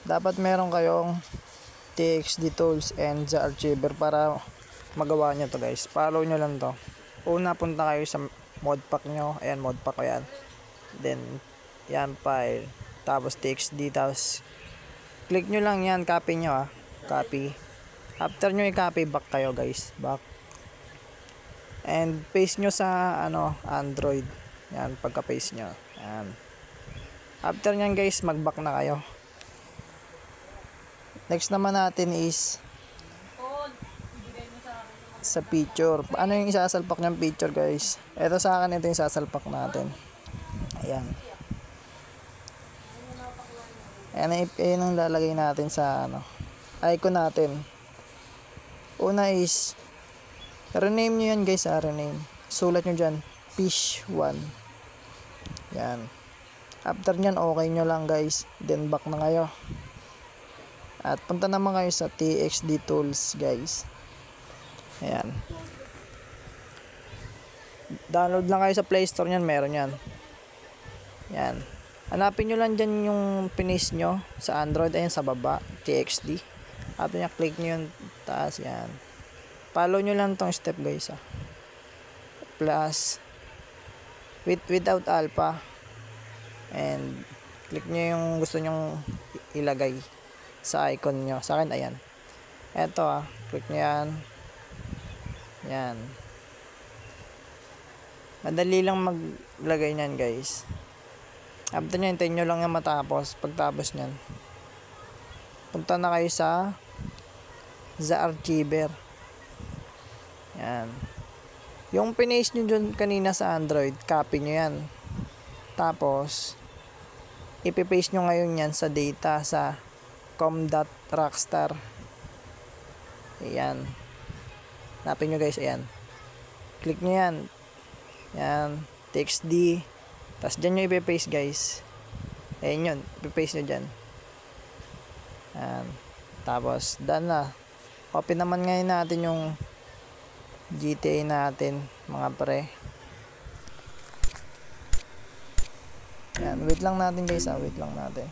dapat meron kayong TXT tools and the archiver para magawa nyo to guys. Follow nyo lang to. Una, punta kayo sa modpack nyo. Ayan, modpack ko yan. Then yan, file, tapos TXT, tapos click nyo lang yan, copy nyo copy. After nyo i-copy, back kayo guys, back, and paste nyo sa Android. Yan, pagka paste nyo yan. After nyan guys, mag back na kayo. Next naman natin is sa picture. Ano yung isasalpak niyang picture guys? Ito sa akin, ito yung sasalpak natin. Ayan. Ayan ang lalagay natin sa icon natin. Una is rename nyo yan guys, rename. Sulat nyo dyan, fish1. Yan. After nyan, okay nyo lang guys. Then back na kayo. At punta naman kayo sa TXT tools guys. Ayan. Download lang kayo sa Play Store nyan, meron yan. Yan. Hanapin nyo lang dyan yung pinis nyo sa Android. Ayan sa baba, TXT. After nyo, click nyo yung taas. Yan. Follow nyo lang tong step guys. Plus without alpha. And click nyo yung gusto nyong ilagay sa icon nyo. Sa akin, ayan. Eto click nyo yan. Yan. Madali lang maglagay nyan guys. After nyo, hintayin nyo lang yung matapos. Pagtapos nyan, punta na kayo sa archiver. Yan. Yung pinaste nyo dyan kanina sa Android, copy nyo yan. Tapos ipipaste nyo ngayon yan sa data sa com.rockstar. Ayan. Hanapin nyo guys, ayan. Click nyo yan. Yan. TXT. Tapos dyan nyo ipipaste guys. Ayan yun. Ipipaste nyo dyan. Ayan. Tapos done na. Open naman ngayon natin yung GTA natin mga pre. Yan, wait lang natin guys wait lang natin.